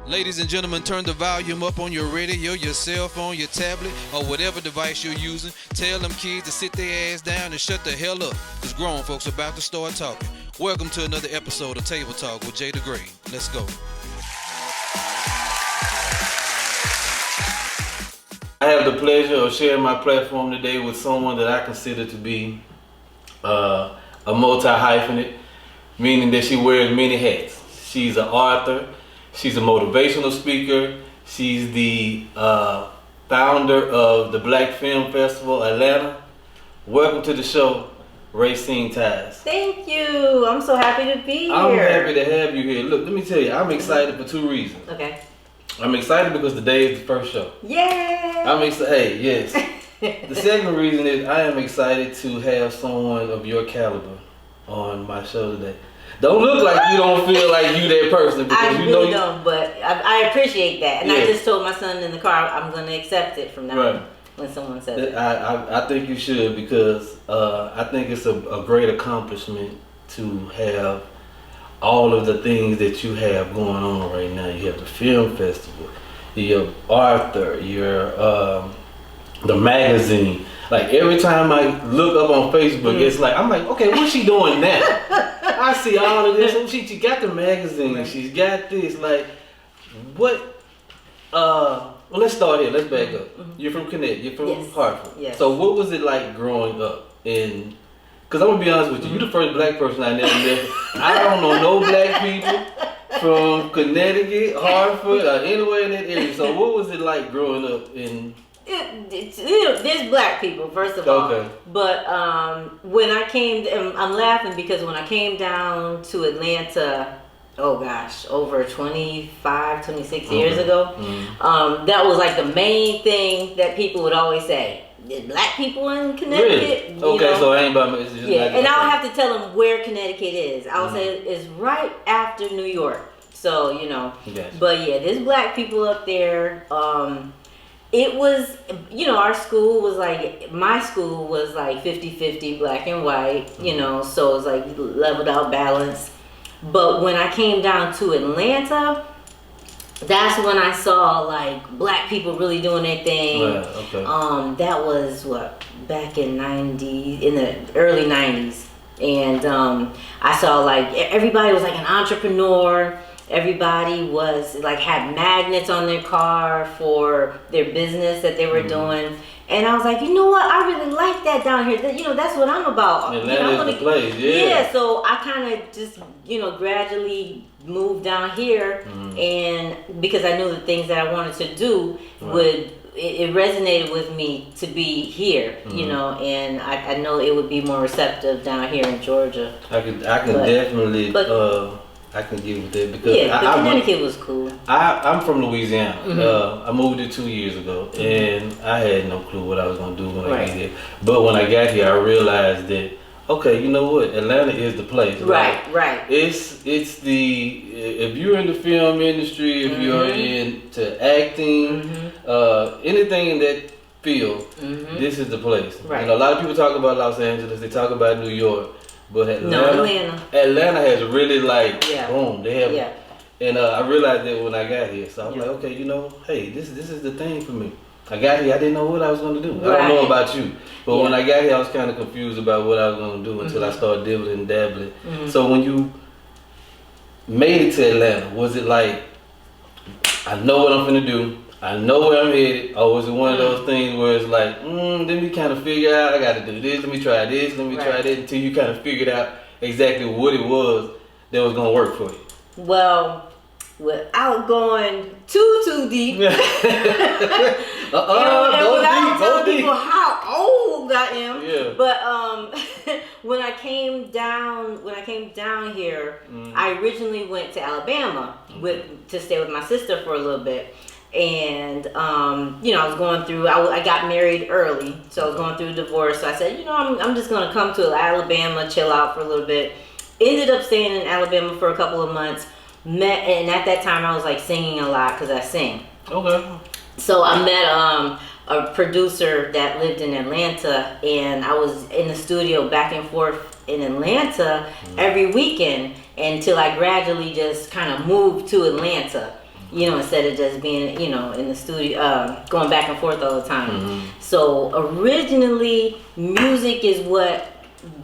Ladies and gentlemen, turn the volume up on your radio, your cell phone, your tablet, or whatever device you're using. Tell them kids to sit their ass down and shut the hell up, because grown folks about to start talking. Welcome to another episode of Table Talk with Jay the Gray. Let's go. I have the pleasure of sharing my platform today with someone that I consider to be a multi-hyphenate, meaning that she wears many hats. She's an author. She's a motivational speaker. She's the founder of the Black Film Festival Atlanta. Welcome to the show, Racine Ties. Thank you. I'm so happy to be here. I'm happy to have you here. Look, let me tell you, I'm excited for two reasons. Okay. I'm excited because today is the first show. Yay! I'm excited. Hey, yes. The second reason is I am excited to have someone of your caliber on my show today. Don't look like you don't feel like you that person, because I you know really don't, but I appreciate that. And Yeah. I just told my son in the car I'm going to accept it from now Right. on when someone says it. I think you should, because I think it's a great accomplishment to have all of the things that you have going on right now. You have the film festival, you're Arthur, you're the magazine. Like every time I look up on Facebook, it's like I'm like, okay, what's she doing now? I see all of this. She got the magazine. She's got this. Like, what? Well, let's start here. Let's back up. You're from Connecticut. You're from Yes. Hartford. Yes. So what was it like growing up in? Because I'm gonna be honest with you. You're the first black person I never met. I don't know no black people from Connecticut, Hartford, or anywhere in that area. So what was it like growing up in? There's black people, first of all. Okay. But when I came, I'm laughing because when I came down to Atlanta, oh gosh, over 25, 26 years ago, that was like the main thing that people would always say. There's black people in Connecticut. Really? You Okay, know? so it ain't about me. It's just Yeah, like and I would have to tell them where Connecticut is. I would say it's right after New York. So, you know. Gotcha. But yeah, there's black people up there. It was, you know, our school was like, my school was like 50-50 black and white, you know, so it was like leveled out balance. But when I came down to Atlanta, that's when I saw like black people really doing their thing. Right, okay. That was what, back in the early 90s. And I saw like everybody was like an entrepreneur. Everybody was like had magnets on their car for their business that they were doing. And I was like, you know what? I really like that down here. You know, that's what I'm about. And You know, that is the place, yeah. Yeah, so I kind of just, you know, gradually moved down here. And because I knew the things that I wanted to do it resonated with me to be here, you know, and I know it would be more receptive down here in Georgia. I can definitely I can get with that, because Yeah, but Connecticut was cool. I'm from Louisiana. I moved here 2 years ago, and I had no clue what I was gonna do when I got here. But when I got here, I realized that, okay, you know what, Atlanta is the place. Right. It's if you're in the film industry, if you're into acting, anything in that field, this is the place. Right. You know, a lot of people talk about Los Angeles, they talk about New York, but Atlanta has really boom, they have. Yeah. And I realized that when I got here, so I was like, okay, you know, hey, this is the thing for me. I got here, I didn't know what I was going to do. I don't know about you, but when I got here, I was kind of confused about what I was going to do until I started dibbling and dabbling. So when you made it to Atlanta, was it like, I know what I'm going to do, I know where I'm headed, or was it one of those things where it's like, let me kind of figure out, I got to do this, let me try this, let me try that, until you kind of figured out exactly what it was that was going to work for you? Well, without going too deep, Go deep. people how old I am. Yeah. But when I came down here, I originally went to Alabama to stay with my sister for a little bit. And you know, I was going through. I got married early, so I was going through a divorce. So I said, you know, I'm just gonna come to Alabama, chill out for a little bit. Ended up staying in Alabama for a couple of months. And at that time, I was like singing a lot because I sing. Okay. So I met a producer that lived in Atlanta, and I was in the studio back and forth in Atlanta every weekend until I gradually just kind of moved to Atlanta. you know, instead of just being, you know, in the studio, going back and forth all the time. Mm-hmm. So originally, music is what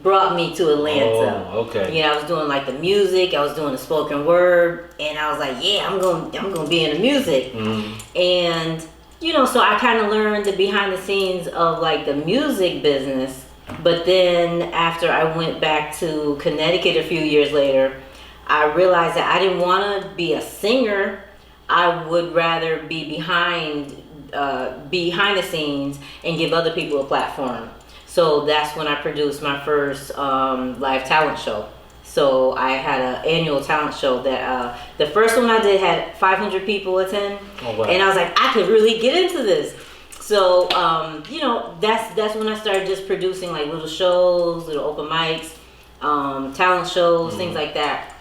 brought me to Atlanta. Oh, okay. You know, I was doing like the music, I was doing the spoken word, and I was like, yeah, I'm gonna be in the music. Mm-hmm. And you know, so I kind of learned the behind the scenes of like the music business. But then after I went back to Connecticut a few years later, I realized that I didn't want to be a singer. I would rather be behind the scenes and give other people a platform. So that's when I produced my first live talent show. So I had an annual talent show that the first one I did had 500 people attend. Oh, wow. And I was like, I could really get into this. So you know, that's when I started just producing like little shows, little open mics, talent shows, things like that.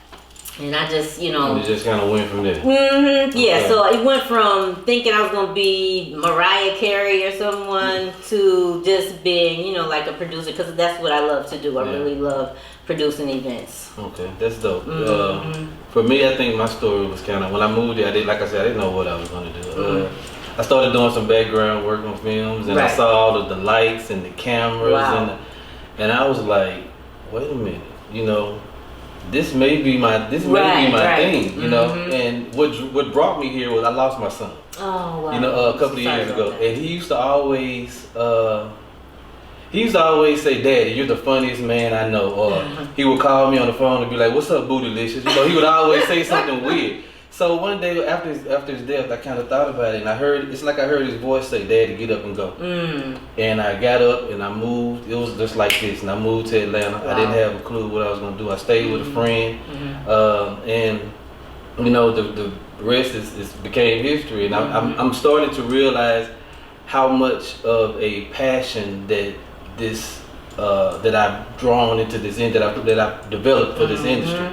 And I just, you know, And it just kind of went from there. Mm-hmm. Yeah, Okay. so it went from thinking I was gonna be Mariah Carey or someone to just being, you know, like a producer, because that's what I love to do. I Yeah. really love producing events. Okay, that's dope. Mm-hmm. For me, I think my story was kind of when I moved there. Like I said, I didn't know what I was gonna do. I started doing some background work on films, and I Right. saw all of the lights and the cameras, Wow. and I was like, wait a minute, you know, this may be my Right, thing, you know. Mhm. And what brought me here was I lost my son, Oh wow! you know, a couple of Sorry years about ago, that. and he used to always say, "Daddy, you're the funniest man I know." Or he would call me on the phone and be like, "What's up, Bootylicious?" You know, he would always say something weird. So one day after his death, I kind of thought about it, and I heard his voice say, "Daddy, get up and go." And I got up and I moved. It was just like this, and I moved to Atlanta. Wow. I didn't have a clue what I was gonna do. I stayed with a friend, and you know the rest is became history. And I'm starting to realize how much of a passion that this that I've drawn into this end that I've developed for this industry.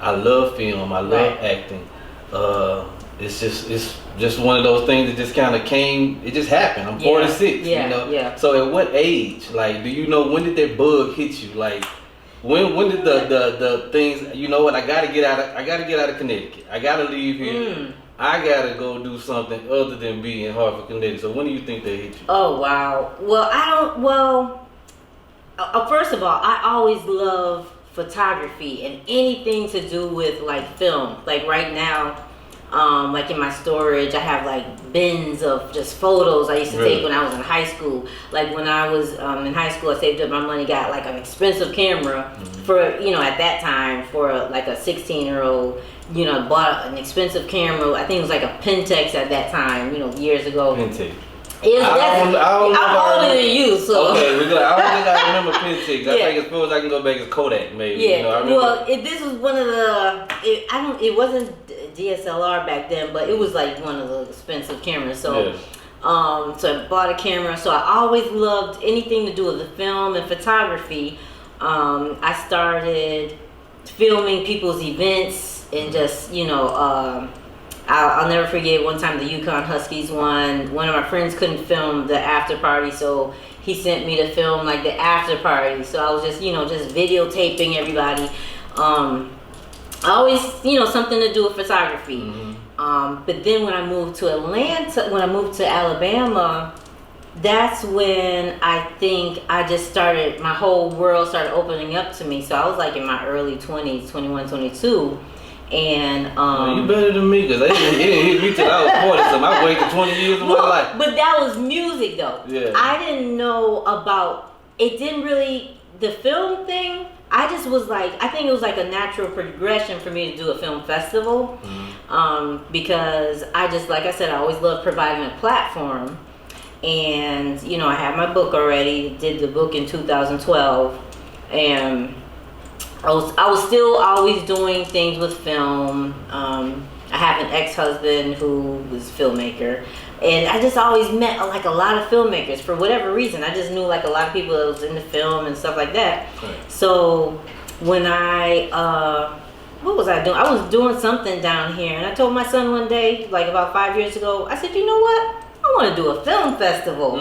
I love film. I love Right. acting. It's just one of those things that just kind of came. It just happened. I'm 46. Yeah, You know. yeah. So at what age? Like, do you know when did that bug hit you? Like, when did the things? You know what? I gotta get out of Connecticut. I gotta leave here. I gotta go do something other than be in Hartford, Connecticut. So when do you think they hit you? Oh wow. Well, I don't. Well, first of all, I always love photography and anything to do with like film. Like right now, like in my storage, I have like bins of just photos I used to Really? take when I was in high school. Like when I was in high school, I saved up my money, got like an expensive camera for, you know, at that time for like a 16-year-old. You know, bought an expensive camera. I think it was like a Pentax at that time. You know, years ago. Pentax. It was, I don't know if I'm I older remember- than you, so. Okay, we're good. I don't think I remember Pentax. I Yeah. think as far as I can go back is Kodak, maybe. Yeah, You know, I remember. well, this was one of the. It wasn't DSLR back then, but it was like one of the expensive cameras. So, Yeah. so I bought a camera. So I always loved anything to do with the film and photography. I started filming people's events and just, you know, I'll never forget one time the Yukon Huskies won. One of my friends couldn't film the after party, so he sent me to film like the after party. So I was just, you know, just videotaping everybody. I always, you know, something to do with photography. But then when I moved to Alabama, that's when I think I just started, my whole world started opening up to me. So I was like in my early 20s, 21, 22. And You better than me, because it didn't hit me till I was 40, so I waited 20 years of my life. But that was music though. Yeah. I didn't know about, it didn't really, the film thing, I just was like, I think it was like a natural progression for me to do a film festival. Because I just, like I said, I always loved providing a platform. And, you know, I have my book already, did the book in 2012. And I was still always doing things with film. I have an ex-husband who was a filmmaker, and I just always met like a lot of filmmakers for whatever reason. I just knew like a lot of people that was into film and stuff like that. Right. So when what was I doing? I was doing something down here, and I told my son one day, like about 5 years ago, I said, you know what? I want to do a film festival.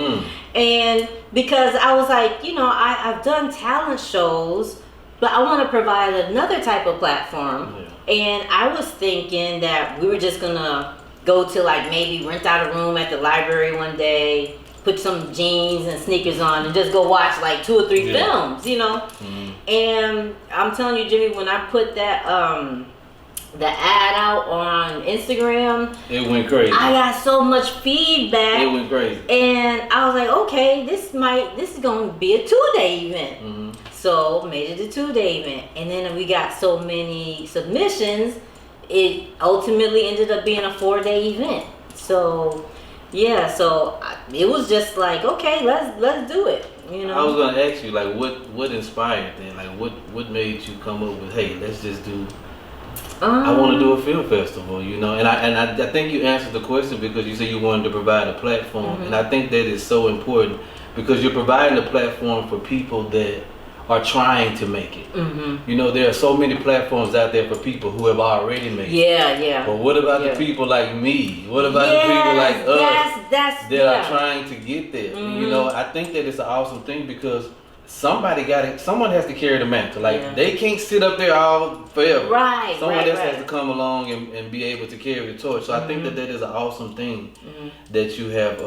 And because I was like, you know, I've done talent shows, but I want to provide another type of platform. And I was thinking that we were just gonna go to like maybe rent out a room at the library one day, put some jeans and sneakers on, and just go watch like 2 or 3 films, you know. And I'm telling you, Jimmy, when I put that the ad out on Instagram, it went crazy. I got so much feedback. It went crazy. And I was like, okay, this is gonna be a 2-day event. So made it a 2-day event. And then we got so many submissions, it ultimately ended up being a 4-day event. So yeah, so it was just like, okay, let's do it. You know, I was gonna ask you, like, what inspired that? Like, what made you come up with, hey, let's just do. I want to do a film festival, you know, and I think you answered the question because you said you wanted to provide a platform, and I think that is so important because you're providing a platform for people that are trying to make it. You know, there are so many platforms out there for people who have already made it. Yeah. But what about the people like me? What about the people like us that are trying to get there? You know, I think that it's an awesome thing because someone has to carry the mantle. Like they can't sit up there all forever. Right. Someone else has to come along and be able to carry the torch. So I think that is an awesome thing that you have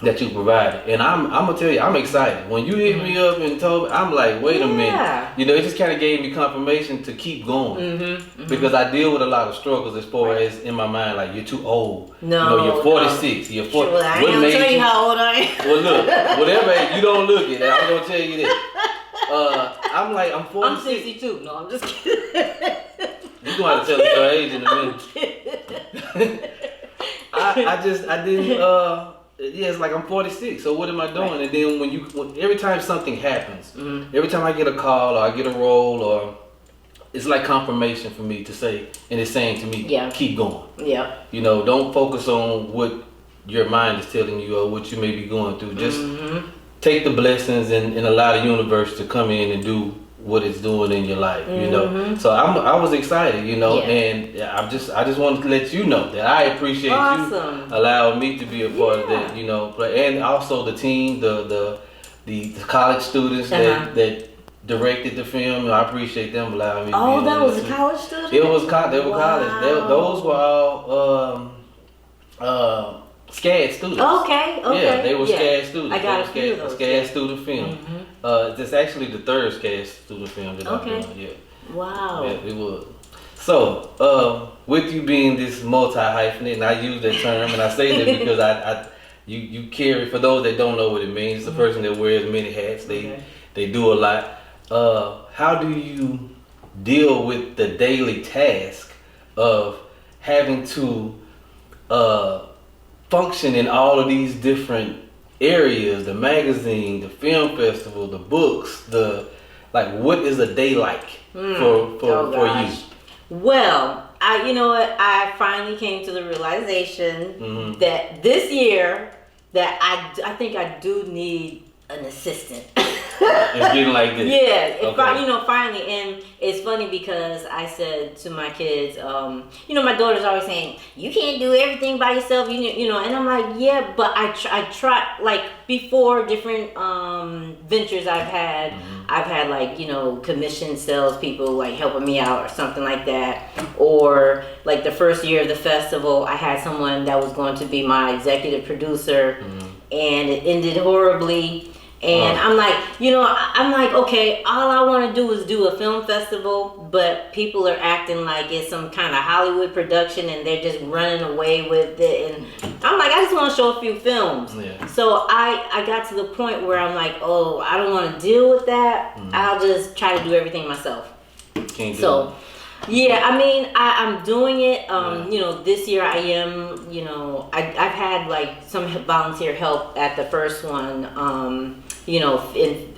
that you provided. And I'm gonna tell you, I'm excited. When you hit me up and told me, I'm like, wait a minute. You know, it just kind of gave me confirmation to keep going. Because I deal with a lot of struggles as far as in my mind, like, you're too old. No, you know, you're 46. You're 40. Sure, I ain't gonna tell you how old I am. Well, look, whatever, you don't look it. I'm gonna tell you that. I'm like, I'm 46. I'm 62. No, I'm just kidding. You're gonna have to tell us your age in a minute. I didn't. Yeah, it's like I'm 46. So what am I doing? And then every time something happens, every time I get a call or I get a role, or it's like confirmation for me to say, and it's saying to me, keep going. Yeah. You know, don't focus on what your mind is telling you or what you may be going through. Just take the blessings and allow the universe to come in and do what it's doing in your life, you know. So I was excited, you know, and I just wanted to let you know that I appreciate you allowing me to be a part of that, you know, and also the team, the college students that directed the film. I appreciate them allowing me to be Oh, that was a college student? It was they were college. Those were all SCAD students. Okay. Yeah, they were SCAD students. I got a few of those. SCAD student film. This actually the 3rd SCAD student film that I've done. Yeah. Wow. Yeah, it was. So, with you being this multi-hyphenate, and I use that term, and I say that because you carry, for those that don't know what it means, it's a person that wears many hats. They do a lot. How do you deal with the daily task of having to function in all of these different areas, the magazine, the film festival, the books, what is a day like for you? Well, I finally came to the realization that this year that I think I do need an assistant. It's getting like this. Yeah, finally, and it's funny because I said to my kids, my daughter's always saying, you can't do everything by yourself, you know, and I'm like, yeah, but I try, like, before different ventures I've had like, commission salespeople like helping me out or something like that, or like the first year of the festival, I had someone that was going to be my executive producer, and it ended horribly. And I'm like, okay, all I want to do is do a film festival, but people are acting like it's some kind of Hollywood production and they're just running away with it. And I'm like, I just want to show a few films. Yeah. So I got to the point where I'm like, oh, I don't want to deal with that. I'll just try to do everything myself. Yeah, I mean, I'm doing it. This year I am, I've had like some volunteer help at the first one,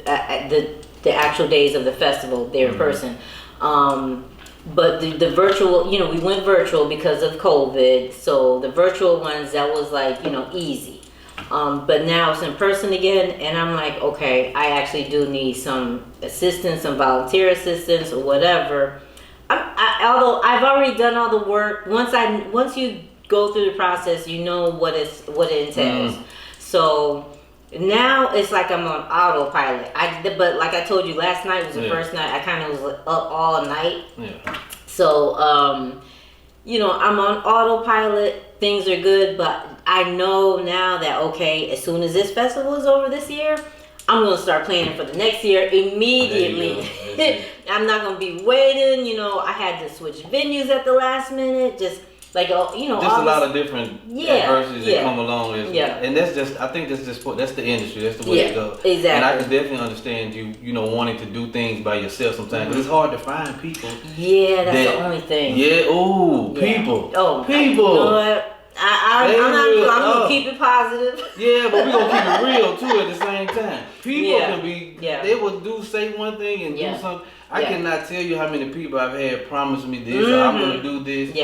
at the actual days of the festival, there in person. But the virtual, we went virtual because of COVID. So the virtual ones, that was like, easy. But now it's in person again, and I'm like, okay, I actually do need some assistance, some volunteer assistance or whatever. Although I've already done all the work, once you go through the process, you know what it entails. So now it's like I'm on autopilot. But like I told you, last night was the first night I kind of was up all night. Yeah. So I'm on autopilot. Things are good, but I know now that, okay, as soon as this festival is over this year, I'm going to start planning for the next year immediately. I'm not going to be waiting. I had to switch venues at the last minute. Just like, just a lot of different adversities that come along. And that's just, I think that's the industry. That's the way to go. Exactly. And I can definitely understand you, wanting to do things by yourself sometimes. Because it's hard to find people. Yeah, that's the only thing. People. People. You know what? I'm gonna keep it positive. Yeah, but we're gonna keep it real too at the same time. People can be, they will say one thing and do something. I cannot tell you how many people I've had promise me this, or I'm gonna do this,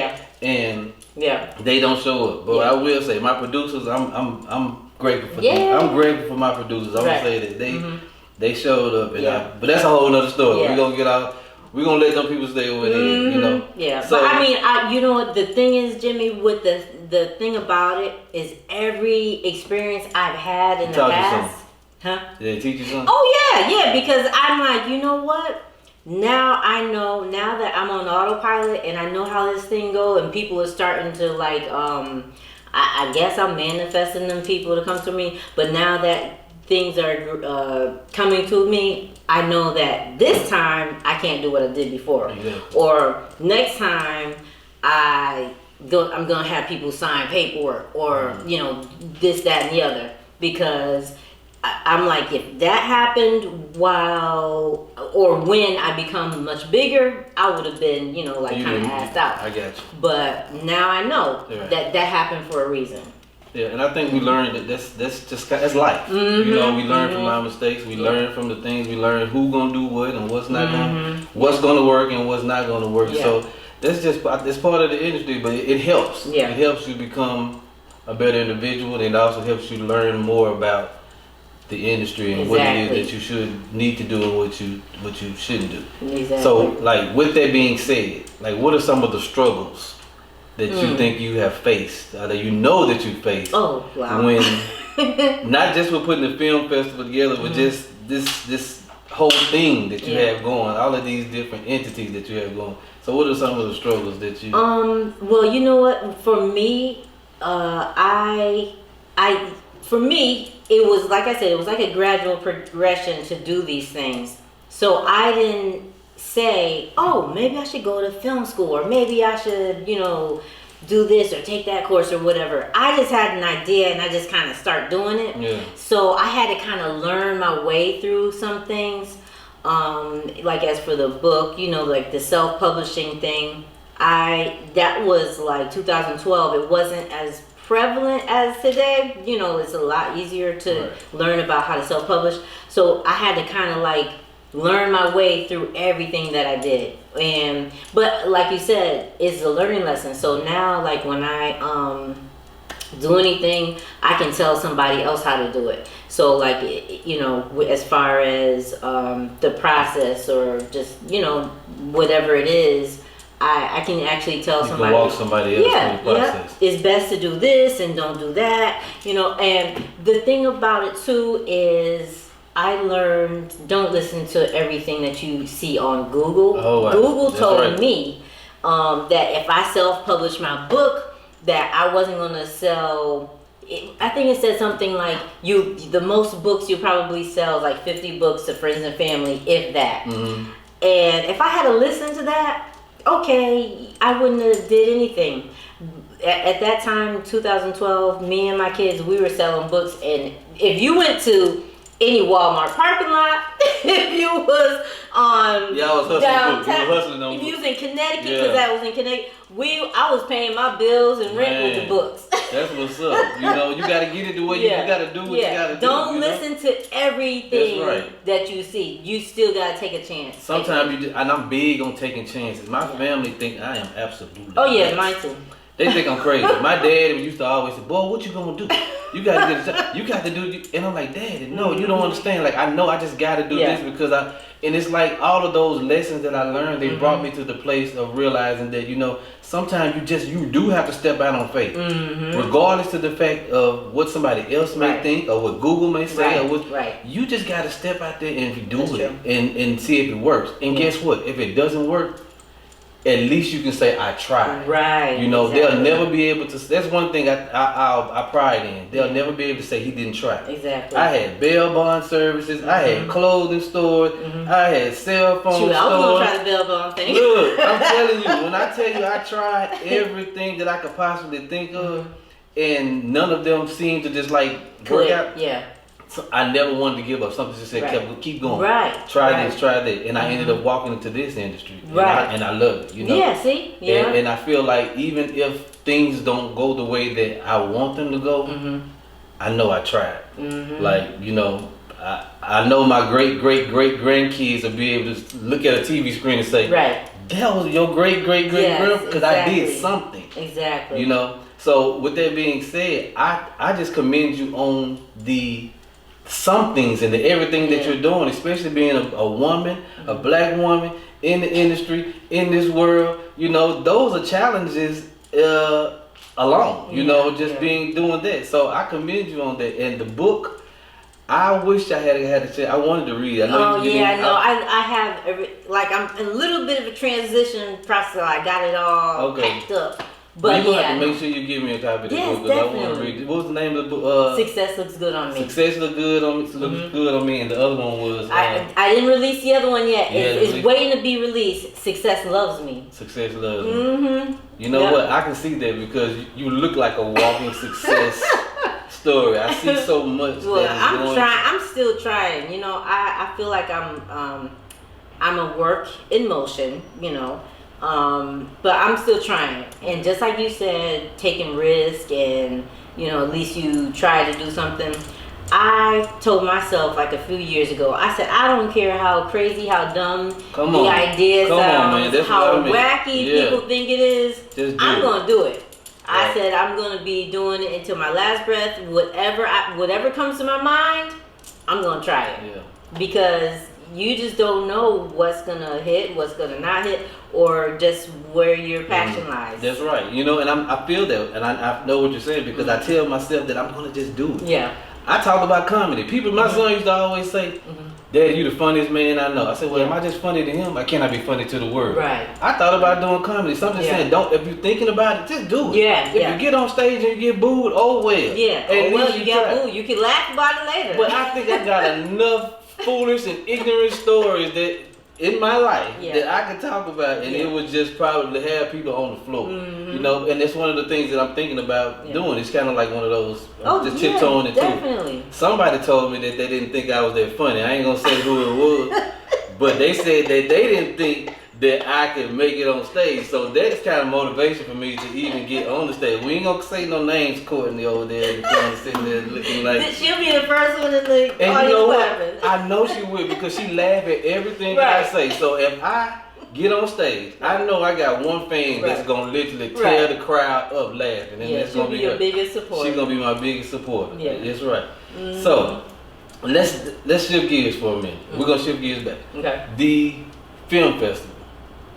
and they don't show up. But I will say, my producers, I'm grateful for them. I'm grateful for my producers. I'm gonna say that they showed up, and but that's a whole other story. We're gonna get out. We're gonna let them people stay over there, Yeah, so, but I mean, you know what the thing is, Jimmy, with the thing about it is every experience I've had in the past. Did they teach you something? Oh yeah, because I'm like, you know what? Now I know, now that I'm on autopilot and I know how this thing go, and people are starting to like, I guess I'm manifesting them people to come to me, but now that things are coming to me, I know that this time I can't do what I did before. Or next time I'm gonna have people sign paperwork, or this, that, and the other, because I'm like, if that happened while or when I become much bigger, I would have been kind of assed out. I got you. But now I know that happened for a reason. Yeah, and I think we learned that that's life. We learn from our mistakes. We learn from the things we learn. Who gonna do what and what's not what's gonna work and what's not gonna work. Yeah. So it's part of the industry, but it helps. Yeah. It helps you become a better individual, and it also helps you learn more about the industry and what it is that you should need to do and what you shouldn't do. Exactly. So, like, with that being said, like, what are some of the struggles that you think you have faced, or that that you faced? Oh, wow. When not just with putting the film festival together, but just this whole thing that you have going, all of these different entities that you have going. So what are some of the struggles that you? Well, you know what? For me, for me, it was like I said, it was like a gradual progression to do these things. So I didn't say, oh, maybe I should go to film school, or maybe I should, do this or take that course or whatever. I just had an idea and I just kind of start doing it. Yeah. So I had to kind of learn my way through some things. Like as for the book, like the self-publishing thing, that was like 2012. It wasn't as prevalent as today. It's a lot easier to learn about how to self-publish. So I had to kind of like learn my way through everything that I did. But like you said, it's a learning lesson. So now, like when I do anything, I can tell somebody else how to do it. So like, as far as the process, or just, whatever it is, I can actually tell somebody. You can walk somebody else through the process. It's best to do this and don't do that, and the thing about it too is, I learned, don't listen to everything that you see on Google. Oh, wow. Google told me that if I self-published my book, that I wasn't going to sell. I think it said something like the most books you probably sell is like 50 books to friends and family, if that. Mm-hmm. And if I had to listen to that, okay, I wouldn't have did anything. At that time, 2012, me and my kids, we were selling books, and if you went to any Walmart parking lot, if you was on I was hustling downtown, hustling if you was in Connecticut, because that was in Connecticut, I was paying my bills and rent with the books. That's what's up. You gotta get it the way you gotta do what you gotta do. Don't listen to everything that you see. You still gotta take a chance. Sometimes and I'm big on taking chances. My family think I am absolutely. Oh yeah, mine too. They think I'm crazy. My dad used to always say, "Boy, what you gonna do? You gotta get it. You got to do." And I'm like, "Dad, no, you don't understand. Like, I know I just gotta do this because And it's like all of those lessons that I learned, they brought me to the place of realizing that sometimes you do have to step out on faith, regardless of the fact of what somebody else may think or what Google may say or what. You just gotta step out there and do it and see if it works. And guess what? If it doesn't work, at least you can say I tried. Right. You know, exactly. they'll never be able to. That's one thing I pride in. They'll never be able to say he didn't try. Exactly. I had bail bond services. I had clothing stores. I had cell phone Shoot, stores. I was gonna try the bail bond thing. Look, I'm telling you, when I tell you I tried everything that I could possibly think of, and none of them seemed to just like work out. Yeah. So I never wanted to give up. Something just said, keep going. Right. Try this, try that. And I ended up walking into this industry. Right. And I love it, you know? Yeah, see? Yeah. And I feel like even if things don't go the way that I want them to go, I know I tried. Like, you know, I know my great grandkids will be able to look at a TV screen and say, right. that was your great grandpa, because I did something. Exactly. You know? So with that being said, I just commend you on the somethings and the everything that you're doing, especially being a woman, a black woman in the industry, in this world. You know, those are challenges alone, you know, just doing that. So I commend you on that. And the book, I wish I had a chance. I wanted to read it. I know I have, like, I'm in a little bit of a transition process. I got it all packed up. But you have to make sure you give me a copy of the book, because I want to read it. What was the name of the book? Success Looks Good on Me. Success Looks Good on Me. Looks Good on Me, and the other one was. I didn't release the other one yet. It's waiting to be released. Success Loves Me. Success Loves Me. You know what? I can see that because you look like a walking success story. I see so much. Well, I'm still trying. You know, I feel like I'm a work in motion. You know. But I'm still trying, and just like you said, taking risk, and you know, at least you try to do something. I told myself like a few years ago, I said, I don't care how crazy, how dumb the idea sounds, how wacky people think it is, I'm gonna do it. I said I'm gonna be doing it until my last breath. Whatever comes to my mind, I'm gonna try it, because you just don't know what's gonna hit, what's gonna not hit, or just where your passion lies. That's right. You know, and I feel that, and I know what you're saying, because I tell myself that I'm gonna just do it. Yeah. I talk about comedy. People, my son used to always say, Dad, you the funniest man I know. I said, well, am I just funny to him? I cannot be funny to the world. Right. I thought about doing comedy. Something saying, if you're thinking about it, just do it. Yeah. If you get on stage and you get booed, oh well. Yeah. You got booed. You can laugh about it later. But I think I got enough foolish and ignorant stories that in my life that I could talk about, and it would just probably have people on the floor. You know, and that's one of the things that I'm thinking about doing. It's kind of like one of those just tiptoeing into. Definitely. Somebody told me that they didn't think I was that funny. I ain't gonna say who it was, but they said that they didn't think that I could make it on stage. So that's kind of motivation for me to even get on the stage. We ain't gonna say no names, Courtney over there, sitting there looking like. She'll be the first one in the and audience you know laughing. what? I know she would, because she laugh at everything that I say. So if I get on stage, I know I got one fan that's gonna literally tear the crowd up laughing, and that's gonna be your biggest supporter. She's gonna be my biggest supporter. Yeah, that's right. So let's shift gears for a minute. We're gonna shift gears back. Okay. The film festival.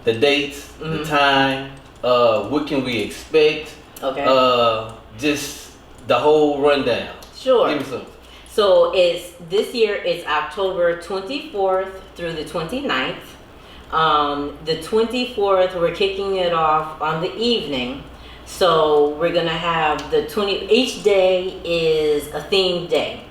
The dates, the time, what can we expect? Okay. Just the whole rundown. Sure. Give me something. So this year it's October 24th through the 29th. The 24th we're kicking it off on the evening. So we're gonna have each day is a themed day.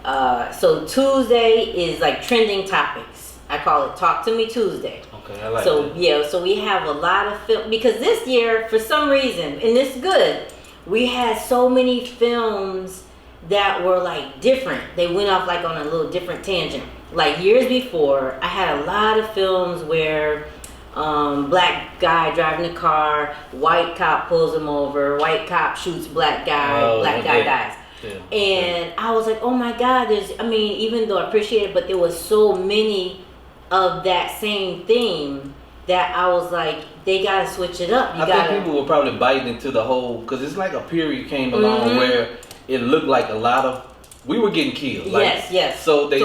So Tuesday is like trending topics. I call it Talk to Me Tuesday. Okay, I like that. So we have a lot of film, because this year, for some reason, and it's good, we had so many films that were like different. They went off like on a little different tangent. Like years before, I had a lot of films where black guy driving a car, white cop pulls him over, white cop shoots black guy, black guy dies. Yeah. And I was like, oh my God, even though I appreciate it, but there was so many of that same theme that I was like, they gotta switch it up. I think people were probably biting into the whole, because it's like a period came along where it looked like a lot of, we were getting killed. Like, yes. So they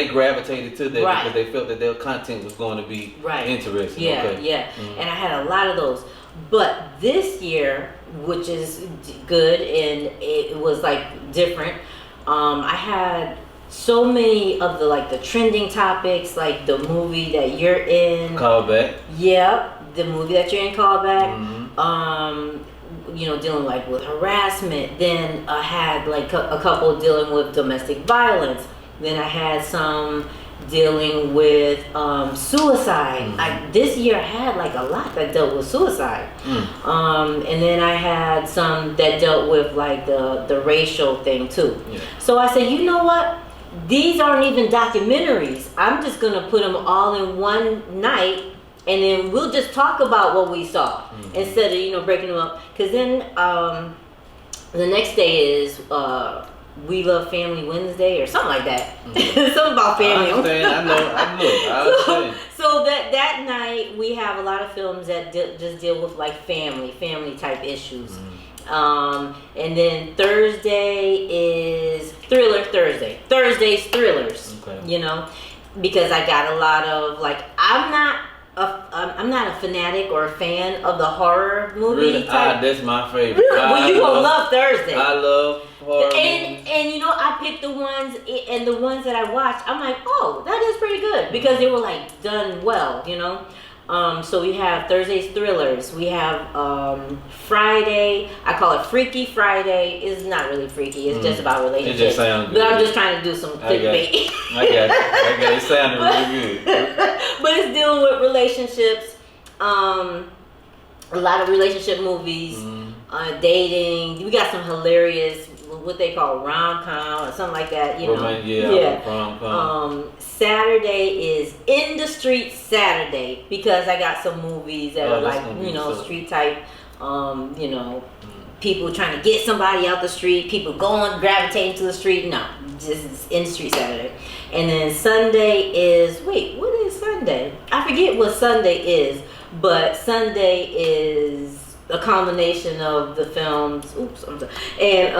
gravitated to that because they felt that their content was going to be interesting. Yeah. And I had a lot of those. But this year, which is good and it was like different, I had so many of the trending topics, like the movie that you're in. Callback. Yep, the movie that you're in, Callback. Mm-hmm. Dealing like with harassment. Then I had like a couple dealing with domestic violence. Then I had some dealing with suicide. Mm-hmm. This year I had like a lot that dealt with suicide. And then I had some that dealt with like the racial thing too. Yeah. So I said, you know what? These aren't even documentaries. I'm just gonna put them all in one night, and then we'll just talk about what we saw instead of breaking them up. Because then the next day is We Love Family Wednesday or something like that. Something about family. I understand. I understand. So that night we have a lot of films that just deal with like family type issues. And then Thursday is Thriller Thursday. Thursday's thrillers. Okay. Because I got a lot of like I'm not a fanatic or a fan of the horror movie Really? type. That's my favorite. Really? Well, you gonna love Thursday. I love horror movies. And I picked the ones and the ones that I watched. I'm like, oh, that is pretty good because they were like done well. So we have Thursday's thrillers. We have Friday. I call it Freaky Friday. It's not really freaky. It's just about relationships. It just sounds good. But I'm just trying to do some clickbait. I got it. It sounded really good. But it's dealing with relationships. A lot of relationship movies. Dating. We got some hilarious, what they call rom-com or something like that. Rom-com. Saturday is In the Street Saturday because I got some movies that are like street type. People trying to get somebody out the street. People gravitating to the street. No, just In the Street Saturday. And then Sunday is what is Sunday? I forget what Sunday is, but Sunday is a combination of the films. Oops, I'm sorry. And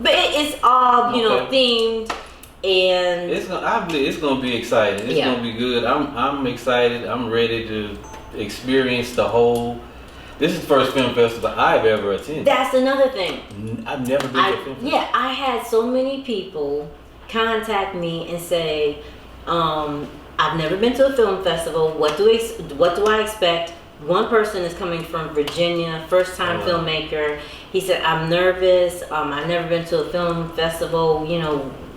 but it's all themed, and I believe it's gonna be exciting. It's gonna be good. I'm excited. I'm ready to experience the whole. This is the first film festival I've ever attended. That's another thing. I've never been to a film festival. Yeah, I had so many people contact me and say, I've never been to a film festival. What do I expect? One person is coming from Virginia, first time filmmaker. He said, I'm nervous. I've never been to a film festival.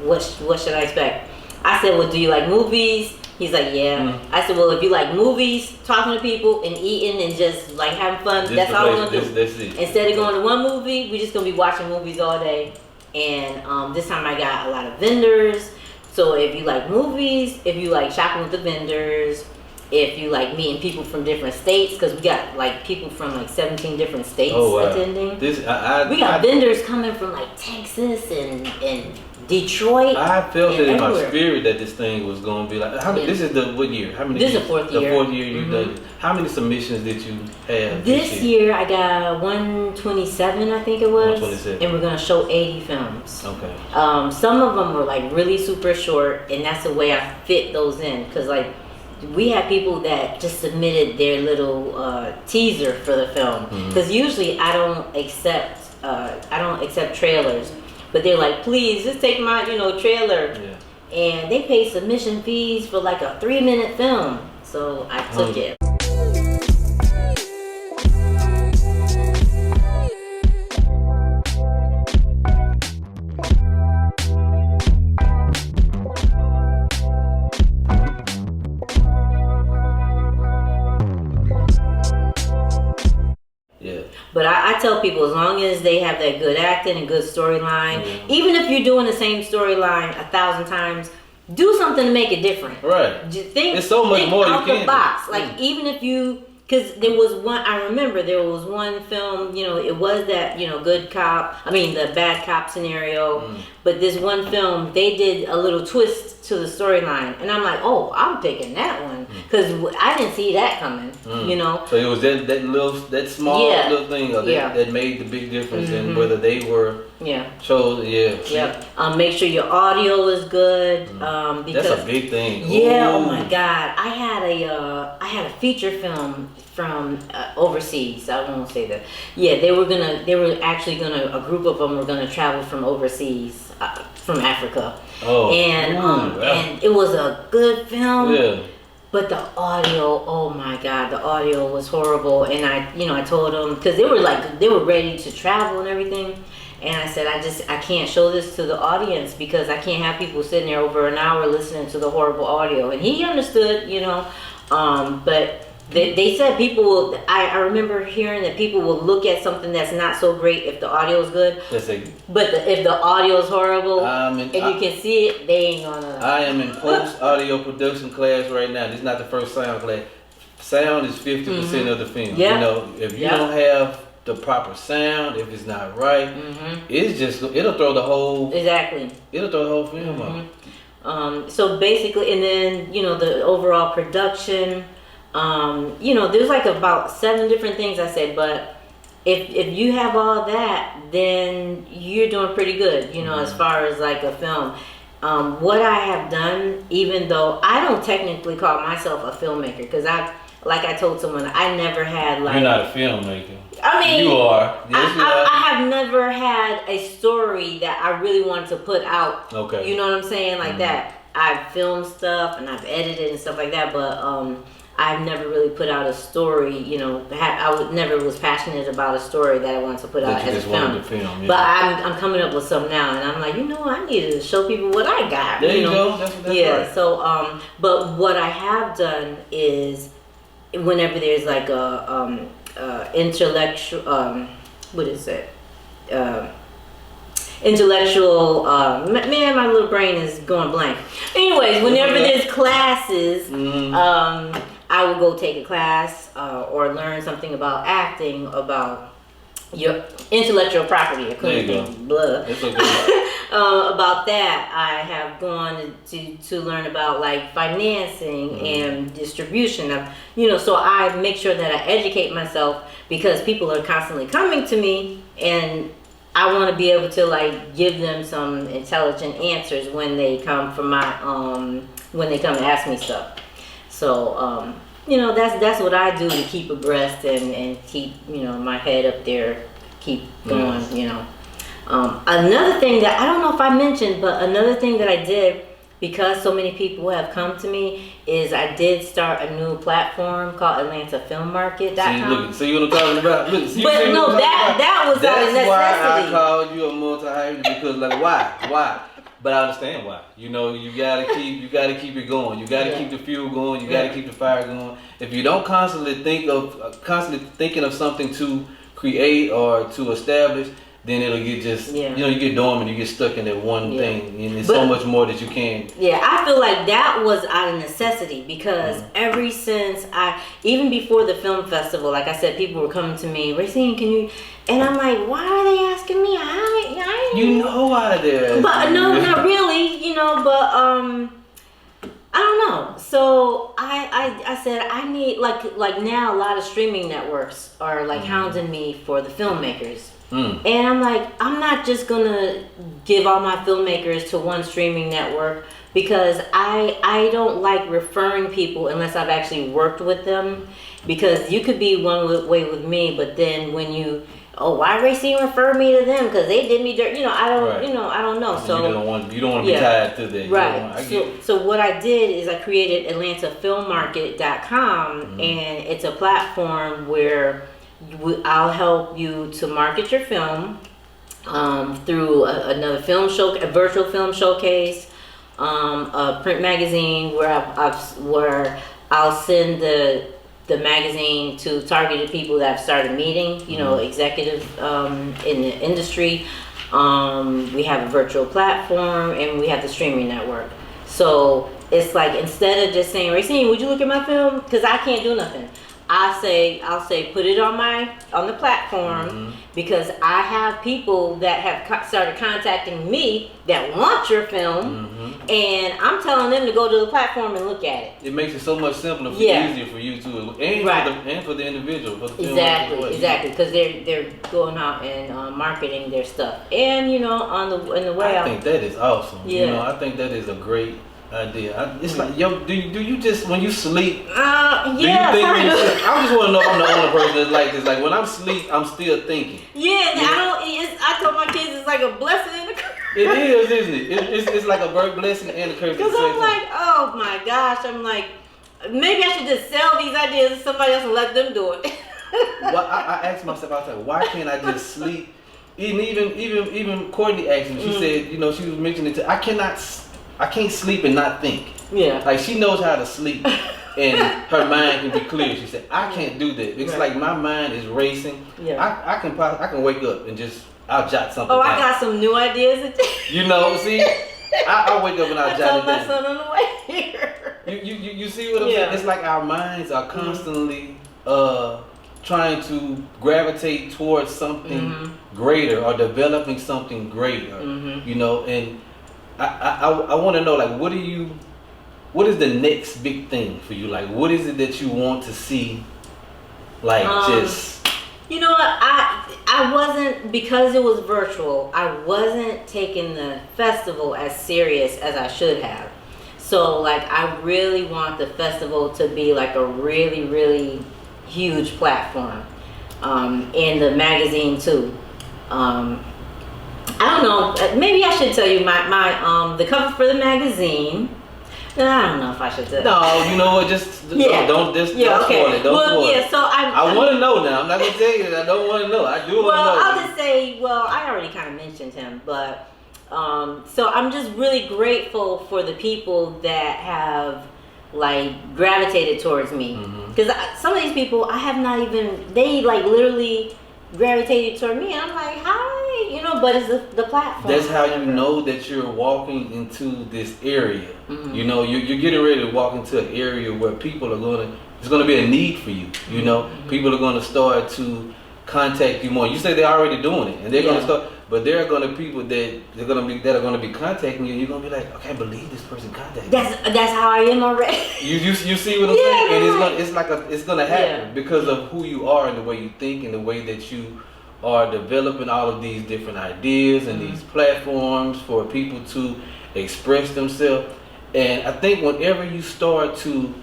What should I expect? I said, well, do you like movies? He's like, yeah. I said, well, if you like movies, talking to people and eating and just like having fun, that's all we're going to do. That's it. Instead of going to one movie, we're just going to be watching movies all day. And this time I got a lot of vendors. So if you like movies, if you like shopping with the vendors, if you like meeting people from different states, because we got like people from like 17 different states attending. We got vendors coming from like Texas and Detroit. I felt it in my spirit that this thing was going to be like. This is what year? How many? This is the fourth year. The fourth year you've done. How many submissions did you have this year? I got 127, I think it was. 127. And we're gonna show 80 films. Okay. Some of them were like really super short, and that's the way I fit those in, because like we had people that just submitted their little teaser for the film, because usually I don't accept trailers. But they're like, please, just take my, trailer. Yeah. And they pay submission fees for like a 3-minute film. So I took it. But I tell people, as long as they have that good acting and good storyline, even if you're doing the same storyline 1,000 times, do something to make it different. Right. It's so much more you out can the box. Like even if you, because there was one, I remember there was one film, it was that, good cop, the bad cop scenario. But this one film, they did a little twist to the storyline. And I'm like, oh, I'm picking that one. Because I didn't see that coming, So it was that small little thing that made the big difference in whether they were chose. Make sure your audio is good. Because that's a big thing. Yeah. Oh my God. I had a feature film from overseas. I won't say that. Yeah, a group of them were gonna travel from overseas. from Africa. Oh, And it was a good film. Yeah. But the audio, oh my God, the audio was horrible. And I told them, because they were ready to travel and everything. And I said, I can't show this to the audience because I can't have people sitting there over an hour listening to the horrible audio. And he understood, but they said people will, I remember hearing that people will look at something that's not so great if the audio is good. But if the audio is horrible and you can see it, they ain't gonna. I am in post audio production class right now. This is not the first sound class. Sound is 50% of the film. Yeah. If you don't have the proper sound, if it's not right, it'll throw the whole film off. So basically, and then the overall production. There's like about 7 different things I said, but if you have all that, then you're doing pretty good, as far as like a film. What I have done, even though I don't technically call myself a filmmaker, because like I told someone, I never had like. You're not a filmmaker. I mean, you are. Yes, you are. I have never had a story that I really wanted to put out. Okay. You know what I'm saying? Like that. I've filmed stuff and I've edited and stuff like that, but I've never really put out a story, I never was passionate about a story that I wanted to put out as a film. But I'm coming up with some now, and I'm like, I need to show people what I got. There you go. That's right. So, but what I have done is, whenever there's like a intellectual, what is it? Intellectual, man, my little brain is going blank. Anyways, whenever there's classes, I will go take a class or learn something about acting, about your intellectual property. I couldn't think, blah. It's okay. About that, I have gone to learn about like financing and distribution. So I make sure that I educate myself because people are constantly coming to me, and I want to be able to like give them some intelligent answers when they come from when they come to ask me stuff. So that's what I do to keep abreast and keep my head up there, keep going. Another thing that I don't know if I mentioned, but another thing that I did, because so many people have come to me, is I did start a new platform called AtlantaFilmMarket.com. See what I'm talking about? Look, but no, that was out of necessity. That's why I called you a multi-hyphenate, because like why? But I understand why. You gotta keep it going. You gotta keep the fuel going. You gotta keep the fire going. If you don't constantly thinking of something to create or to establish, then it'll get you get dormant. You get stuck in that one thing, and there's so much more that you can. Yeah, I feel like that was out of necessity because ever since even before the film festival, like I said, people were coming to me, Racine, can you? And I'm like, why are they asking me? You know why they're. But no, not really. But I don't know. So I said I need like now a lot of streaming networks are like hounding me for the filmmakers. And I'm like, I'm not just gonna give all my filmmakers to one streaming network because I don't like referring people unless I've actually worked with them, because you could be one way with me, but then when why Racine refer me to them because they did me dirt? I don't know. So you don't want to be tied to that. Right. So what I did is I created AtlantaFilmMarket.com, and it's a platform where I'll help you to market your film through another film show, a virtual film showcase, a print magazine where I'll send the magazine to targeted people that have started meeting, executives in the industry. We have a virtual platform, and we have the streaming network. So it's like, instead of just saying, Racine, would you look at my film? Because I can't do nothing. I'll say put it on the platform, because I have people that have started contacting me that want your film, and I'm telling them to go to the platform and look at it. It makes it so much simpler, easier for you too, and for the individual. For the exactly, because they're going out and marketing their stuff, and in the way I think that is awesome. Yeah. I think that is a great idea. It's like, do you just, when you sleep? Yeah. Do you think when you sleep? I just want to know if I'm the only person that's like this. Like when I'm asleep, I'm still thinking. Yeah, I told my kids it's like a blessing and a curse. It is, isn't it? It's like a birth blessing and a curse. Because I'm like, oh my gosh, I'm like, maybe I should just sell these ideas to somebody else and let them do it. Well, I asked myself, I was like, why can't I just sleep? Even Courtney asked me. She said, you know, she was mentioning I can't sleep and not think. Yeah. Like she knows how to sleep, and her mind can be clear. She said, I can't do that. It's like my mind is racing. Yeah. I can wake up and I'll jot something. Oh, I got some new ideas. You know, see, I wake up and I'll jot it down. I told my son on the way here. You see what I'm saying? It's like our minds are constantly trying to gravitate towards something greater or developing something greater. You know, and I want to know, like, what is the next big thing for you? Like, what is it that you want to see? Like, you know what? I wasn't, because it was virtual, I wasn't taking the festival as serious as I should have. So, like, I really want the festival to be like a really, really huge platform. And the magazine too. I don't know. Maybe I should tell you my the cover for the magazine. I don't know if I should tell. No, you know what? Don't spoil it. Don't spoil it. So I want to know now. I'm not gonna tell you that I don't want to know. I do want to know. Well, I'll just say. Well, I already kind of mentioned him, but so I'm just really grateful for the people that have like gravitated towards me, because some of these people I have not even. They like literally gravitated toward me, and I'm like, hi, you know. But it's the platform. That's how you know that you're walking into this area. You know, you're getting ready to walk into an area where people are there's gonna be a need for you. You know, people are gonna start to contact you more. You say they're already doing it, and they're gonna start. But there are gonna people that are gonna be contacting you, and you're gonna be like, I can't believe this person contacted me. That's how I am already. You see what I'm saying? And it's gonna happen because of who you are and the way you think and the way that you are developing all of these different ideas and these platforms for people to express themselves. And I think whenever you start to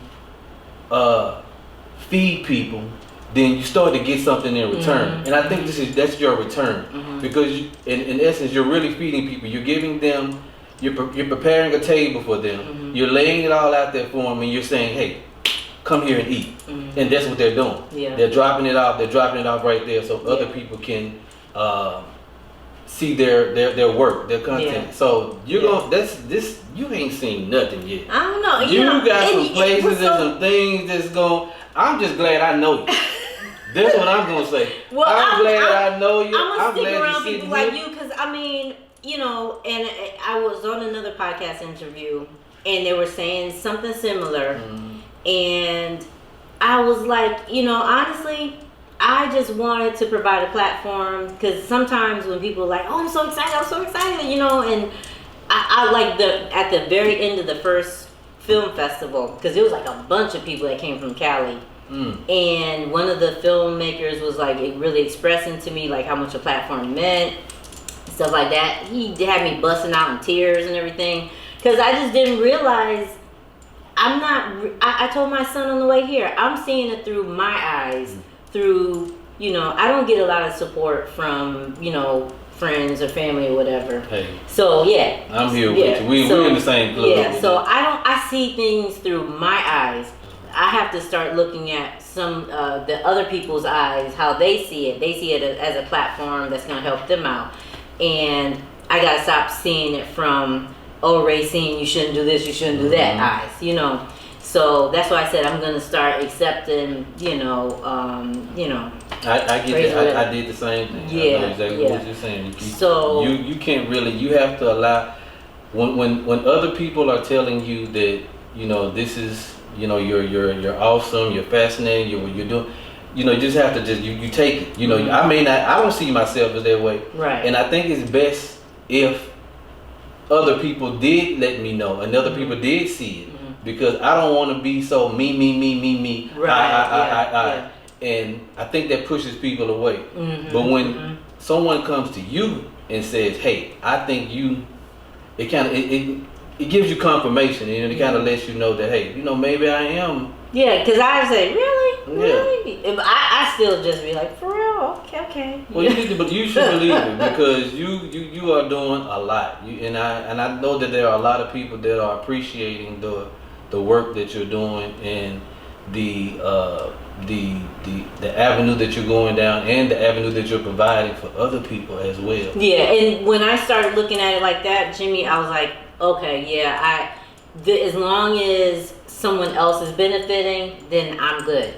feed people, then you start to get something in return. And I think that's your return, because in essence you're really feeding people. You're giving them, you're preparing a table for them. You're laying it all out there for them, and you're saying, hey, come here and eat. And that's what they're doing. They're dropping it off right there so other people can see their work, their content. So you're you ain't seen nothing yet. I don't know. You got some places and some things that's going. I'm just glad I know you. That's what I'm gonna say. Well, I'm glad I know you. I'm gonna stick glad around people like you, because I mean, you know, and I was on another podcast interview, and they were saying something similar, and I was like, you know, honestly, I just wanted to provide a platform, because sometimes when people are like, oh, I'm so excited, you know, and I like at the very end of the first film festival, because it was like a bunch of people that came from Cali. And one of the filmmakers was like really expressing to me like how much a platform meant, stuff like that. He had me busting out in tears and everything, because I just didn't realize I told my son on the way here, I'm seeing it through my eyes, through, you know, I don't get a lot of support from, you know, friends or family or whatever. Hey. So yeah. I'm here with you. We're in the same club. Yeah, so I see things through my eyes. I have to start looking at some the other people's eyes, how they see it. They see it as a platform that's going to help them out. And I got to stop seeing it from, oh, Racine, you shouldn't do this, you shouldn't do that eyes, you know. So that's why I said I'm going to start accepting, you know. I get that. I did the same thing. Yeah, I know exactly what you're saying. You can't really, you have to allow, when other people are telling you that, you know, this is, you know, you're awesome, you're fascinating, you're doing, you know, you just have to you take it. You know, I don't see myself as that way. Right. And I think it's best if other people did let me know and other people did see it, because I don't want to be so me. Right. I. And I think that pushes people away. But when someone comes to you and says, hey, I think you, it gives you confirmation, and it kind of lets you know that, hey, you know, maybe I am. Yeah, because I say, really? Really? I still just be like, for real? Okay. Well, you should believe it because you are doing a lot. And I know that there are a lot of people that are appreciating the work that you're doing and the avenue that you're going down and the avenue that you're providing for other people as well. Yeah, and when I started looking at it like that, Jimmy, I was like, okay, yeah, as long as someone else is benefiting, then I'm good.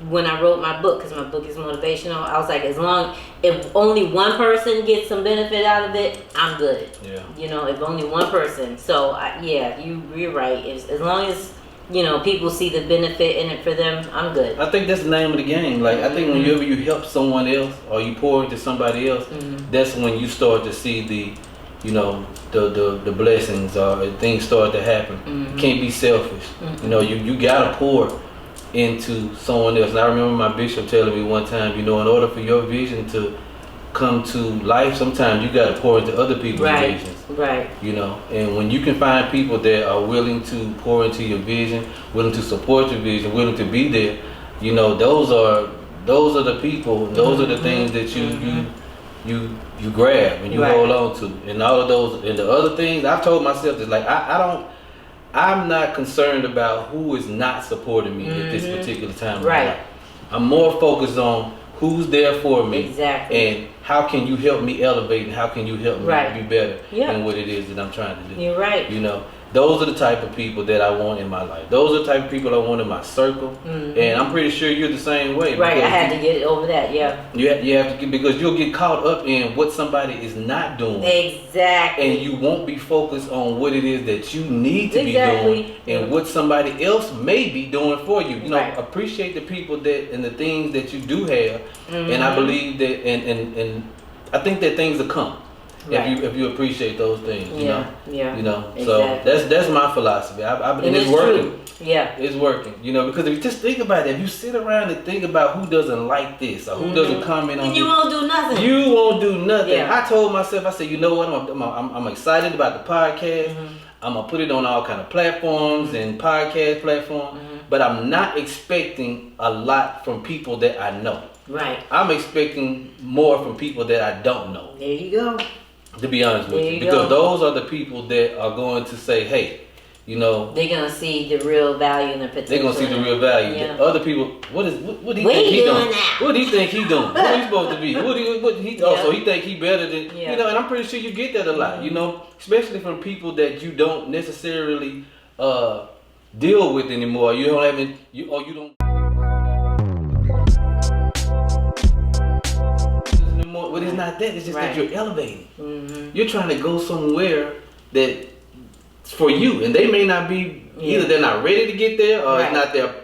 When I wrote my book, because my book is motivational, I was like, if only one person gets some benefit out of it, I'm good. Yeah. You know, if only one person. So you're right. As long as people see the benefit in it for them, I'm good. I think that's the name of the game. Like I think whenever you help someone else or you pour into somebody else, that's when you start to see the blessings or things start to happen. Can't be selfish. You gotta pour into someone else. And I remember my bishop telling me one time, in order for your vision to come to life, sometimes you gotta pour into other people's visions. Right. And when you can find people that are willing to pour into your vision, willing to support your vision, willing to be there, those are the people, those are the things that you grab and you hold on to. And all of those and the other things, I've told myself is like I'm not concerned about who is not supporting me at this particular time. Right. I'm more focused on who's there for me. Exactly. And how can you help me elevate and how can you help me be better than what it is that I'm trying to do. You're right. Those are the type of people that I want in my life. Those are the type of people I want in my circle. And I'm pretty sure you're the same way. Right, I had to get over that, yeah. You have to because you'll get caught up in what somebody is not doing. Exactly. And you won't be focused on what it is that you need to be doing and what somebody else may be doing for you. Appreciate the people that and the things that you do have. And I believe that and I think that things will come. Right. If you appreciate those things, exactly. So that's my philosophy. I believe it's working. True. Yeah, it's working. Because if you just think about it, if you sit around and think about who doesn't like this or who doesn't comment on, you won't do nothing. You won't do nothing. Yeah. I told myself, I said, you know what? I'm excited about the podcast. I'm gonna put it on all kind of platforms and podcast platforms, but I'm not expecting a lot from people that I know. Right. I'm expecting more from people that I don't know. There you go. To be honest with you, because those are the people that are going to say, hey, they're gonna see the real value in the potential. They're gonna see the real value. Yeah. The other people, what do you think he doing? What do you think he doing? What he supposed to be? So he think he better than and I'm pretty sure you get that a lot. Especially from people that you don't necessarily deal with anymore. You don't. But it's not that. It's just that you're elevating. You're trying to go somewhere that's for you, and they may not be either. They're not ready to get there, or it's not their.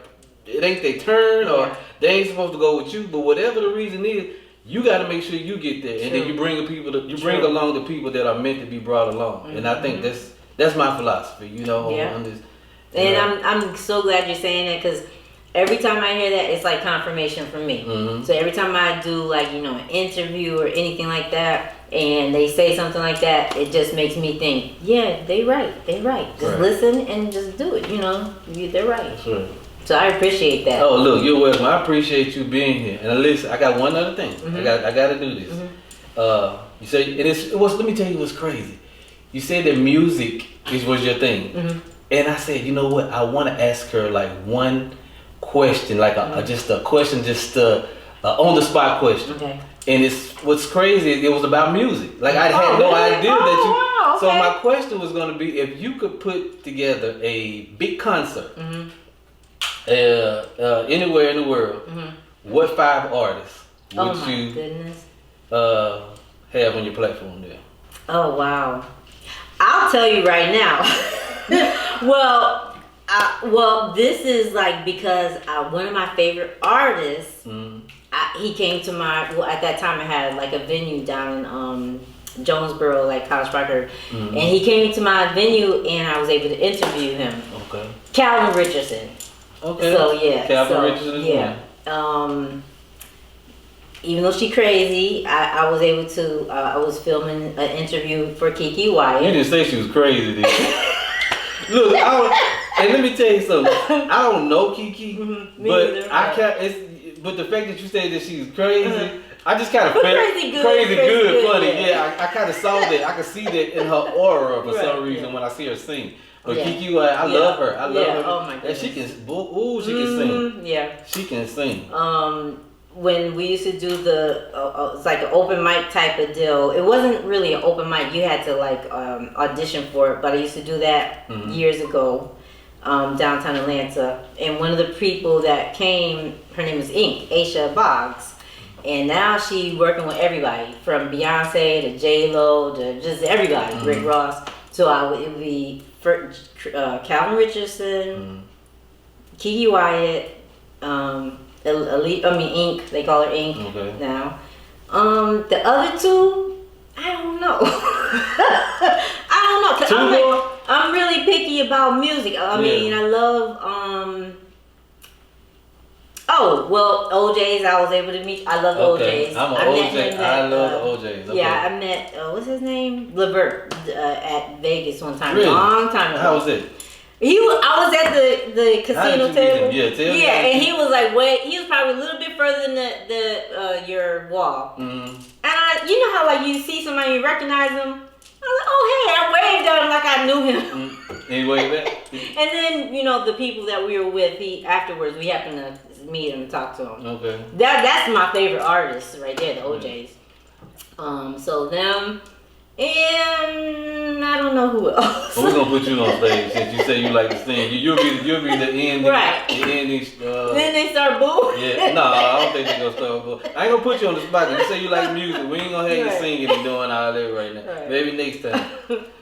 It ain't their turn, or they ain't supposed to go with you. But whatever the reason is, you got to make sure you get there, and then you bring bring along the people that are meant to be brought along. And I think that's my philosophy. On this. And I'm so glad you're saying that because. Every time I hear that, it's like confirmation for me. So every time I do an interview or anything like that, and they say something like that, it just makes me think, yeah, they right. Just listen and just do it. They're right. That's right. So I appreciate that. Oh, look, you're welcome. I appreciate you being here. And listen, I got one other thing. I got to do this. You say, let me tell you what's crazy. You said that music was your thing, and I said, you know what? I want to ask her one question, just a question, on the spot question. Okay. And what's crazy is it was about music. I had no idea that you. Wow, okay. So my question was going to be if you could put together a big concert anywhere in the world, what 5 artists would you have on your platform there? Oh wow! I'll tell you right now. Well, this is because one of my favorite artists, he came to at that time I had a venue down in Jonesboro, College Park, and he came to my venue and I was able to interview him. Okay. Calvin Richardson. Okay. So yeah. Calvin Richardson. Yeah. Even though she crazy, I was able to. I was filming an interview for Kiki Wyatt. You didn't say she was crazy, did you? Look, And let me tell you something. I don't know Kiki, Me but neither, I yeah. can't. But the fact that you say that she's crazy, I just kind of But felt crazy good, funny. yeah. Yeah, I kind of saw that. I could see that in her aura for Right, some reason yeah. when I see her sing. But Yeah. Kiki, I love her. I love Yeah, her. oh my And she goodness. can. Ooh, she can sing. Yeah. She can sing. When we used to do the it's like an open mic type of deal. It wasn't really an open mic. You had to like audition for it, but I used to do that years ago, downtown Atlanta. And one of the people that came, her name is Aisha Boggs, and now she working with everybody from Beyonce to J Lo to just everybody, Rick Ross. So it would be Calvin Richardson, Kiki Wyatt. Ink. They call her Ink now. The other two, I don't know. I don't know. 'Cause I'm really picky about music. I mean, I love. Oh well, OJ's. I was able to meet. I love OJ's. I'm an OJ. I love the OJ's. Okay. Yeah, I met. What's his name? Levert at Vegas one time. Really? Long time ago. How was it? I was at the casino table. Yeah, and he was like, he was probably a little bit further than your wall. And you know how like you see somebody, you recognize them. I was like, oh hey, I waved at him like I knew him. And he waved back. And then the people that we were with, afterwards we happened to meet him and talk to him. Okay. That's my favorite artist right there, the OJ's. So them. And I don't know who else. Well, we're gonna put you on stage since you say you like to sing. You'll be the ending. Right. The ending. Then they start booing. Yeah. No, I don't think they're gonna start booing. I ain't gonna put you on the spot. You say you like music. We ain't gonna have you singing and doing all that right now. Right. Maybe next time.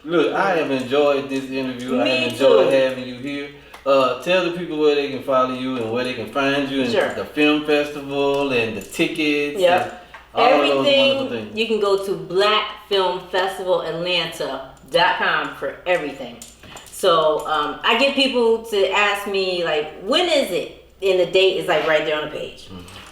Look, I have enjoyed this interview. I have Me enjoyed too. having you here. Tell the people where they can follow you and where they can find you, and the film festival and the tickets. Yep. All those wonderful Everything, things. you can go to blackfilmfestivalatlanta.com for everything. So I get people to ask me like, when is it? And the date is like right there on the page.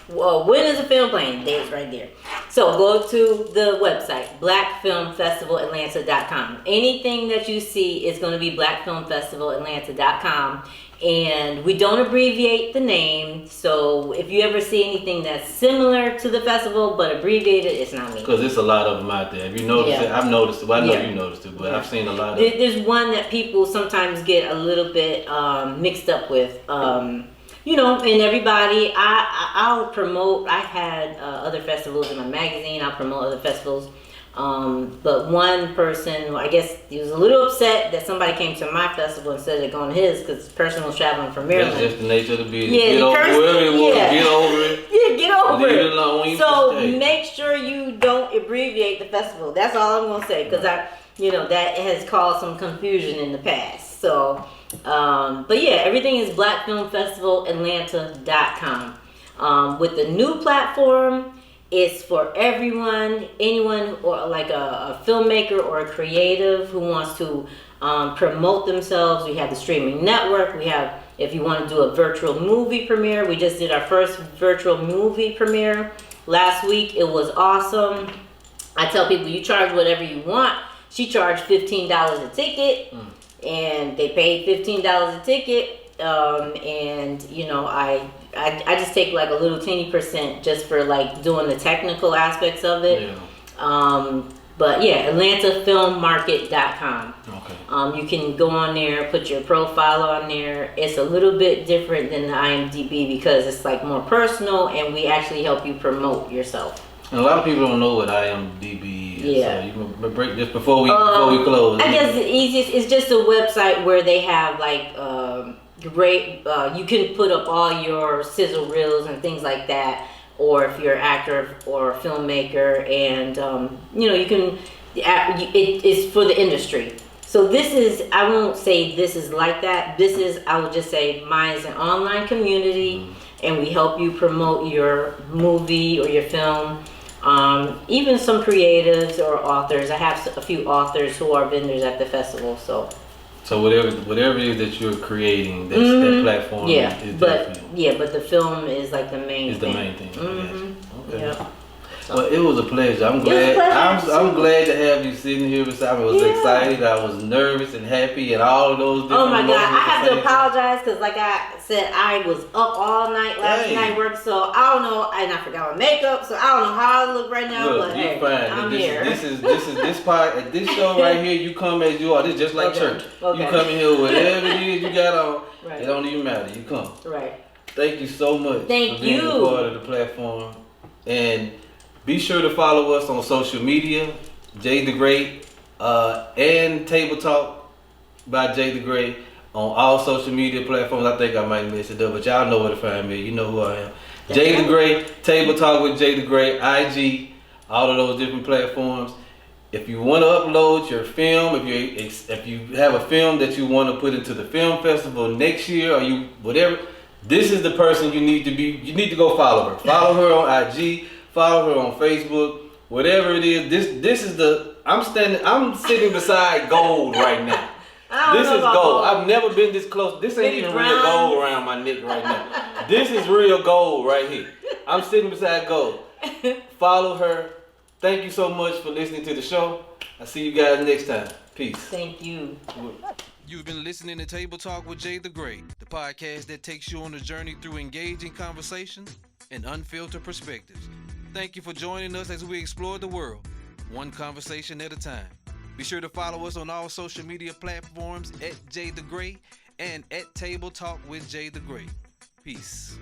Well, when is the film playing? Date's right there. So go to the website, blackfilmfestivalatlanta.com. Anything that you see is going to be blackfilmfestivalatlanta.com. And we don't abbreviate the name, so if you ever see anything that's similar to the festival but abbreviated, it's not me. Because there's a lot of them out there. Have you noticed it? I've noticed it. Well, I know you noticed it, but I've seen a lot of them. There's one that people sometimes get a little bit mixed up with. And everybody, I'll promote. I've had other festivals in my magazine. I'll promote other festivals. But one person, I guess he was a little upset that somebody came to my festival instead of going to his because the person was traveling from Maryland. That's just the nature of the business. Yeah, Get over it. Get over it. Yeah, get over Leave it. it alone. So make sure you don't abbreviate the festival. That's all I'm gonna say because that has caused some confusion in the past. So, but yeah, everything is blackfilmfestivalatlanta.com. With the new platform, it's for everyone, anyone or like a filmmaker or a creative who wants to promote themselves. We have the streaming network. We have, if you want to do a virtual movie premiere, we just did our first virtual movie premiere last week. It was awesome. I tell people you charge whatever you want. She charged $15 a ticket, and they paid $15 a ticket. I just take like a little teeny % just for like doing the technical aspects of it. Yeah. But yeah, AtlantaFilmMarket.com. Okay. You can go on there, put your profile on there. It's a little bit different than the IMDb because it's like more personal, and we actually help you promote yourself. And a lot of people don't know what IMDb is. Yeah. So you can break this before we close. I guess the easiest is just a website where they have like great. You can put up all your sizzle reels and things like that. Or if you're an actor or a filmmaker, and you can. It's for the industry. So this is. I won't say this is like that. This is. I will just say mine is an online community, and we help you promote your movie or your film. Even some creatives or authors. I have a few authors who are vendors at the festival. So whatever it is that you're creating, that platform is there for you. Yeah, but the film is like the main thing. It's the main thing. Okay. Yep. So. Well, it was a pleasure. I'm It was a glad. pleasure, I'm glad to have you sitting here beside me. I was excited. I was nervous and happy, and all of those. Oh my God! emotions I have at the to same time. apologize because, like I said, I was up all night last night work, so I don't know, and I forgot my makeup, so I don't know how I look right now. Look, but you're hey, fine. I'm this, here. This part at this show right here. You come as you are. This just like church. Okay. You come in here whatever it is you got on. Right. It don't even matter. You come. Right. Thank you so much Thank for being you. a part of the platform. And be sure to follow us on social media, Jay the Great, and Table Talk by Jay the Great on all social media platforms. I think I might mess it up, but y'all know where to find me. You know who I am. Jay the Great, Table Talk with Jay the Great, IG, all of those different platforms. If you want to upload your film, if you have a film that you want to put into the film festival next year, or you whatever, this is the person you need to be. You need to go follow her. Follow her on IG. Follow her on Facebook. Whatever it is, this is the. I'm sitting beside gold right now. This is gold. I've never been this close. This ain't even real gold around my neck right now. This is real gold right here. I'm sitting beside gold. Follow her. Thank you so much for listening to the show. I'll see you guys next time. Peace. Thank you. You've been listening to Table Talk with Jay the Great, the podcast that takes you on a journey through engaging conversations and unfiltered perspectives. Thank you for joining us as we explore the world, one conversation at a time. Be sure to follow us on all social media platforms at Jay the Great and at Table Talk with Jay the Great. Peace.